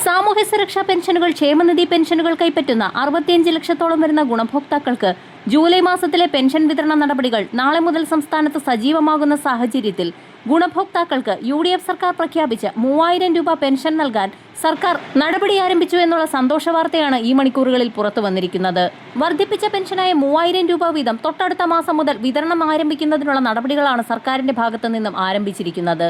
സാമൂഹ്യ സുരക്ഷാ പെൻഷനുകൾ, ക്ഷേമനിധി പെൻഷനുകൾ കൈപ്പറ്റുന്ന 65 ലക്ഷത്തോളം വരുന്ന ഗുണഭോക്താക്കൾക്ക് ജൂലൈ മാസത്തിലെ പെൻഷൻ വിതരണ നടപടികൾ നാളെ മുതൽ സംസ്ഥാനത്ത് സജീവമാകുന്ന സാഹചര്യത്തിൽ ഗുണഭോക്താക്കൾക്ക് UDF സർക്കാർ പ്രഖ്യാപിച്ച 3000 രൂപ പെൻഷൻ നൽകാൻ സർക്കാർ നടപടി ആരംഭിച്ചു എന്നുള്ള സന്തോഷ വാർത്തയാണ് ഈ മണിക്കൂറുകളിൽ പുറത്തു വന്നിരിക്കുന്നത്. വർദ്ധിപ്പിച്ച പെൻഷനായ 3000 രൂപ വീതം തൊട്ടടുത്ത മാസം മുതൽ വിതരണം ആരംഭിക്കുന്നതിനുള്ള നടപടികളാണ് സർക്കാരിന്റെ ഭാഗത്തു നിന്നും ആരംഭിച്ചിരിക്കുന്നത്.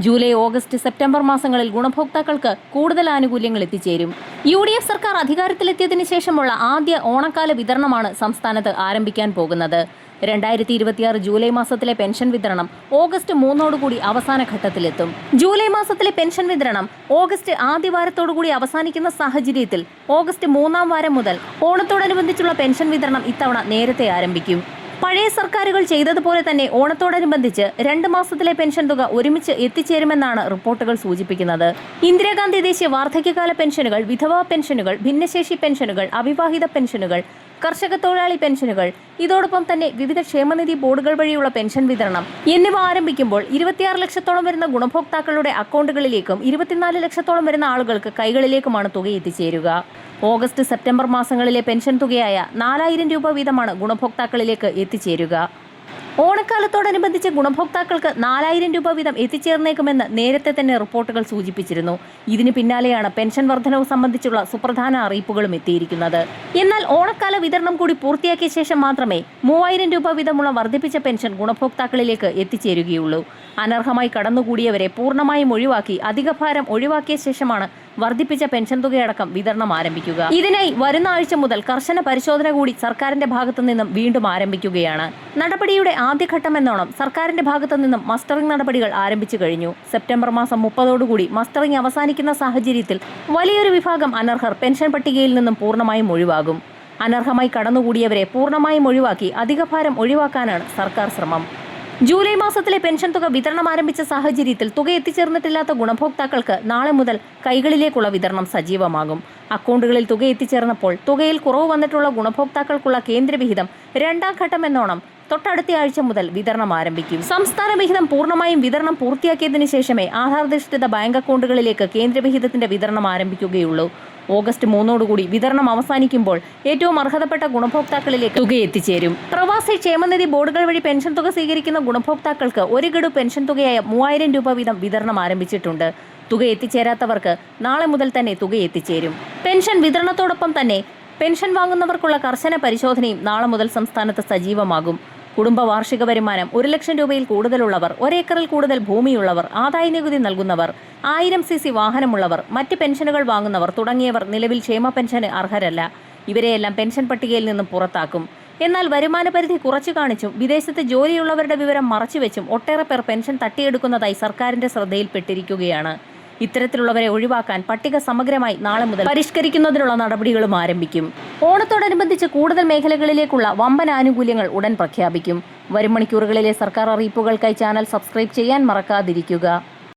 ജൂലൈ, ഓഗസ്റ്റ്, സെപ്റ്റംബർ മാസങ്ങളിൽ ഗുണഭോക്താക്കൾക്ക് കൂടുതൽ ആനുകൂല്യങ്ങൾ എത്തിച്ചേരും. UDF സർക്കാർ അധികാരത്തിലെത്തിയതിനു ശേഷമുള്ള ആദ്യ ഓണക്കാല വിതരണമാണ് സംസ്ഥാനത്ത് ആരംഭിക്കാൻ പോകുന്നത്. 2026 ജൂലൈ മാസത്തിലെ പെൻഷൻ വിതരണം ഓഗസ്റ്റ് 3 അവസാന ഘട്ടത്തിലെത്തും. ജൂലൈ മാസത്തിലെ പെൻഷൻ വിതരണം ഓഗസ്റ്റ് ആദ്യവാരത്തോടുകൂടി അവസാനിക്കുന്ന സാഹചര്യത്തിൽ ഓഗസ്റ്റ് 3 വാരം മുതൽ ഓണത്തോടനുബന്ധിച്ചുള്ള പെൻഷൻ വിതരണം ഇത്തവണ നേരത്തെ ആരംഭിക്കും. പഴയ സർക്കാരുകൾ ചെയ്തതുപോലെ തന്നെ ഓണത്തോടനുബന്ധിച്ച് 2 മാസത്തിലെ പെൻഷൻ തുക ഒരുമിച്ച് എത്തിച്ചേരുമെന്നാണ് റിപ്പോർട്ടുകൾ സൂചിപ്പിക്കുന്നത്. ഇന്ദിരാഗാന്ധി ദേശീയ വാർദ്ധക്യകാല പെൻഷനുകൾ, വിധവാ പെൻഷനുകൾ, ഭിന്നശേഷി പെൻഷനുകൾ, അവിവാഹിത പെൻഷനുകൾ, കർഷക തൊഴിലാളി പെൻഷനുകൾ, ഇതോടൊപ്പം തന്നെ വിവിധ ക്ഷേമനിധി ബോർഡുകൾ വഴിയുള്ള പെൻഷൻ വിതരണം എന്നിവ ആരംഭിക്കുമ്പോൾ 26 ലക്ഷത്തോളം വരുന്ന ഗുണഭോക്താക്കളുടെ അക്കൗണ്ടുകളിലേക്കും 24 ലക്ഷത്തോളം വരുന്ന ആളുകൾക്ക് കൈകളിലേക്കുമാണ് തുക എത്തിച്ചേരുക. ഓഗസ്റ്റ്, സെപ്റ്റംബർ മാസങ്ങളിലെ പെൻഷൻ തുകയായ 4000 രൂപ വീതമാണ് ഗുണഭോക്താക്കളിലേക്ക് എത്തിച്ചേരുക. ഓണക്കാലത്തോടനുബന്ധിച്ച് ഗുണഭോക്താക്കൾക്ക് 4000 രൂപ വീതം എത്തിച്ചേർന്നേക്കുമെന്ന് നേരത്തെ തന്നെ റിപ്പോർട്ടുകൾ സൂചിപ്പിച്ചിരുന്നു. ഇതിന് പിന്നാലെയാണ് പെൻഷൻ വർധനവ് സംബന്ധിച്ചുള്ള സുപ്രധാന അറിയിപ്പുകളും എത്തിയിരിക്കുന്നത്. എന്നാൽ ഓണക്കാല വിതരണം കൂടി പൂർത്തിയാക്കിയ ശേഷം മാത്രമേ 3000 രൂപ വീതമുള്ള വർദ്ധിപ്പിച്ച പെൻഷൻ ഗുണഭോക്താക്കളിലേക്ക് എത്തിച്ചേരുകയുള്ളൂ. അനർഹമായി കടന്നുകൂടിയവരെ പൂർണ്ണമായും ഒഴിവാക്കി അധിക ഭാരം ഒഴിവാക്കിയ ശേഷമാണ് വർദ്ധിപ്പിച്ച പെൻഷൻ തുകയടക്കം വിതരണം ആരംഭിക്കുക. ഇതിനായി വരുന്ന ആഴ്ച മുതൽ കർശന പരിശോധന കൂടി സർക്കാരിന്റെ ഭാഗത്തു നിന്നും വീണ്ടും ആരംഭിക്കുകയാണ്. നടപടിയുടെ ആദ്യഘട്ടമെന്നോണം സർക്കാരിന്റെ ഭാഗത്തു നിന്നും മസ്റ്ററിംഗ് നടപടികൾ ആരംഭിച്ചു കഴിഞ്ഞു. സെപ്റ്റംബർ മാസം 30 മസ്റ്ററിംഗ് അവസാനിക്കുന്ന സാഹചര്യത്തിൽ വലിയൊരു വിഭാഗം അനർഹർ പെൻഷൻ പട്ടികയിൽ നിന്നും പൂർണ്ണമായും ഒഴിവാകും. അനർഹമായി കടന്നുകൂടിയവരെ പൂർണ്ണമായും ഒഴിവാക്കി അധിക ഭാരം ഒഴിവാക്കാനാണ് സർക്കാർ ശ്രമം. ജൂലൈ മാസത്തിലെ പെൻഷൻ തുക വിതരണം ആരംഭിച്ച സാഹചര്യത്തിൽ തുക എത്തിച്ചേർന്നിട്ടില്ലാത്ത ഗുണഭോക്താക്കൾക്ക് നാളെ മുതൽ കൈകളിലേക്കുള്ള വിതരണം സജീവമാകും. അക്കൗണ്ടുകളിൽ തുക എത്തിച്ചേർന്നപ്പോൾ തുകയിൽ കുറവ് വന്നിട്ടുള്ള ഗുണഭോക്താക്കൾക്കുള്ള കേന്ദ്രവിഹിതം 2ാം ഘട്ടമെന്നോണം തൊട്ടടുത്ത ആഴ്ച മുതൽ വിതരണം ആരംഭിക്കും. സംസ്ഥാന വിഹിതം പൂർണ്ണമായും വിതരണം പൂർത്തിയാക്കിയതിനു ശേഷമേ ആധാരധിഷ്ഠിത ബാങ്ക് അക്കൗണ്ടുകളിലേക്ക് കേന്ദ്രവിഹിതത്തിന്റെ വിതരണം ആരംഭിക്കുകയുള്ളൂ. ഓഗസ്റ്റ് 3 വിതരണം അവസാനിക്കുമ്പോൾ ഏറ്റവും അർഹതപ്പെട്ട ഗുണഭോക്താക്കളിലേക്ക് തുക എത്തിച്ചേരും. പ്രവാസി ക്ഷേമനിധി ബോർഡുകൾ വഴി പെൻഷൻ തുക സ്വീകരിക്കുന്ന ഗുണഭോക്താക്കൾക്ക് ഒരു ഗഡു പെൻഷൻ തുകയായ 3000 രൂപ വീതം വിതരണം ആരംഭിച്ചിട്ടുണ്ട്. തുക എത്തിച്ചേരാത്തവർക്ക് നാളെ മുതൽ തന്നെ തുക എത്തിച്ചേരും. പെൻഷൻ വിതരണത്തോടൊപ്പം തന്നെ പെൻഷൻ വാങ്ങുന്നവർക്കുള്ള കർശന പരിശോധനയും നാളെ മുതൽ സംസ്ഥാനത്ത് സജീവമാകും. കുടുംബ വാർഷിക വരുമാനം 1 ലക്ഷം രൂപയിൽ കൂടുതലുള്ളവർ, 1 ഏക്കറിൽ കൂടുതൽ ഭൂമിയുള്ളവർ, ആദായ നികുതി നൽകുന്നവർ, 1000 cc വാഹനമുള്ളവർ, മറ്റ് പെൻഷനുകൾ വാങ്ങുന്നവർ തുടങ്ങിയവർ നിലവിൽ ക്ഷേമ പെൻഷന് അർഹരല്ല. ഇവരെയെല്ലാം പെൻഷൻ പട്ടികയിൽ നിന്നും പുറത്താക്കും. എന്നാൽ വരുമാന പരിധി കുറച്ചു കാണിച്ചും വിദേശത്ത് ജോലിയുള്ളവരുടെ വിവരം മറച്ചുവെച്ചും ഒട്ടേറെ പേർ പെൻഷൻ തട്ടിയെടുക്കുന്നതായി സർക്കാരിന്റെ ശ്രദ്ധയിൽപ്പെട്ടിരിക്കുകയാണ്. ഇത്തരത്തിലുള്ളവരെ ഒഴിവാക്കാൻ പട്ടിക സമഗ്രമായി നാളെ മുതൽ പരിഷ്കരിക്കുന്നതിനുള്ള നടപടികളും ആരംഭിക്കും. ഓണത്തോടനുബന്ധിച്ച് കൂടുതൽ മേഖലകളിലേക്കുള്ള വമ്പൻ ആനുകൂല്യങ്ങൾ ഉടൻ പ്രഖ്യാപിക്കും. വരും മണിക്കൂറുകളിലെ സർക്കാർ അറിയിപ്പുകൾക്കായി ചാനൽ സബ്സ്ക്രൈബ് ചെയ്യാൻ മറക്കാതിരിക്കുക.